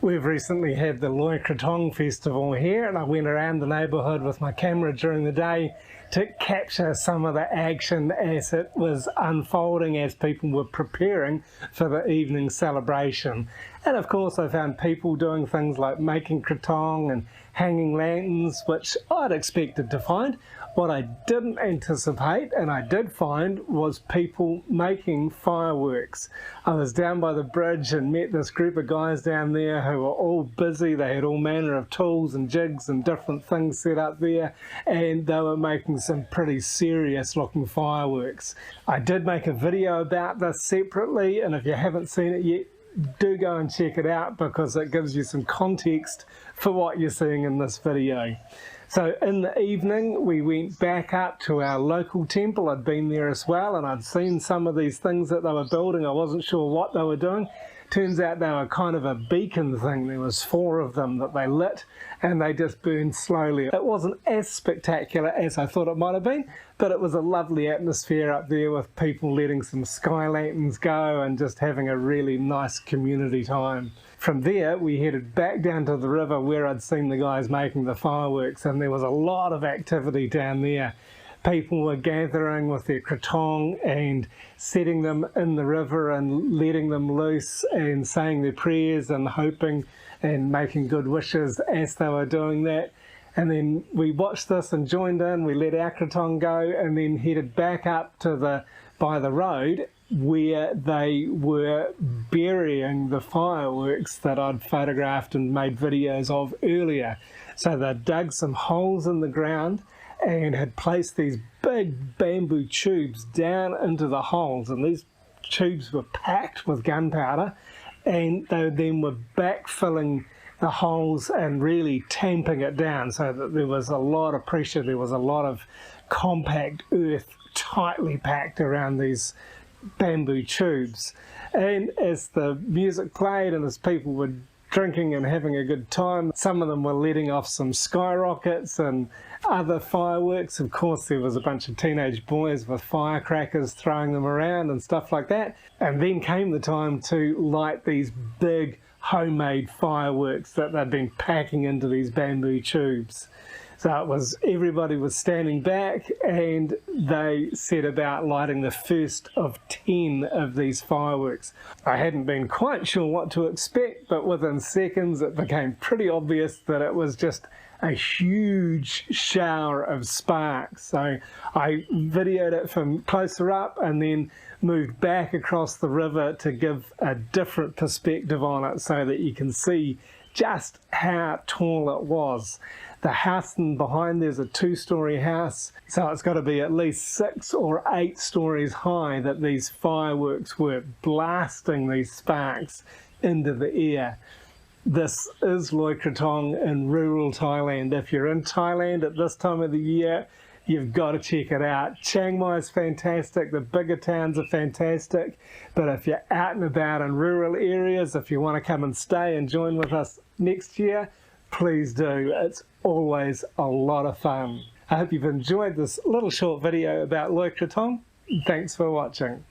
We've recently had the Loy Krathong Festival here, and I went around the neighbourhood with my camera during the day to capture some of the action as it was unfolding, as people were preparing for the evening celebration. And of course I found people doing things like making krathong and hanging lanterns, which I'd expected to find. What I didn't anticipate, and I did find, was people making fireworks. I was down by the bridge and met this group of guys down there who were all busy. They had all manner of tools and jigs and different things set up there, and they were making some pretty serious looking fireworks. I did make a video about this separately, and if you haven't seen it yet, do go and check it out because it gives you some context for what you're seeing in this video. So in the evening we went back up to our local temple. I'd been there as well, and I'd seen some of these things that they were building. I wasn't sure what they were doing. Turns out they were kind of a beacon thing. There was 4 of them that they lit and they just burned slowly. It wasn't as spectacular as I thought it might have been, but it was a lovely atmosphere up there with people letting some sky lanterns go and just having a really nice community time. From there we headed back down to the river where I'd seen the guys making the fireworks, and there was a lot of activity down there. People were gathering with their krathong and setting them in the river and letting them loose and saying their prayers and hoping and making good wishes as they were doing that. And then we watched this and joined in. We let our krathong go and then headed back up to by the road where they were burying the fireworks that I'd photographed and made videos of earlier. So they dug some holes in the ground and had placed these big bamboo tubes down into the holes, and these tubes were packed with gunpowder, and they then were backfilling the holes and really tamping it down so that there was a lot of pressure. There was a lot of compact earth tightly packed around these bamboo tubes. And as the music played and as people were drinking and having a good time, some of them were letting off some skyrockets and other fireworks. Of course there was a bunch of teenage boys with firecrackers throwing them around and stuff like that. And then came the time to light these big homemade fireworks that they'd been packing into these bamboo tubes. So it was, everybody was standing back and they set about lighting the first of 10 of these fireworks. I hadn't been quite sure what to expect, but within seconds it became pretty obvious that it was just a huge shower of sparks. So I videoed it from closer up and then moved back across the river to give a different perspective on it so that you can see just how tall it was. The house in behind there's a 2-story house, so it's got to be at least 6 or 8 stories high that these fireworks were blasting these sparks into the air. This is Loy Krathong in rural Thailand. If you're in Thailand at this time of the year, you've got to check it out. Chiang Mai is fantastic, the bigger towns are fantastic, but if you're out and about in rural areas, if you want to come and stay and join with us next year, please do. It's always a lot of fun. I hope you've enjoyed this little short video about Loy Krathong. Thanks for watching.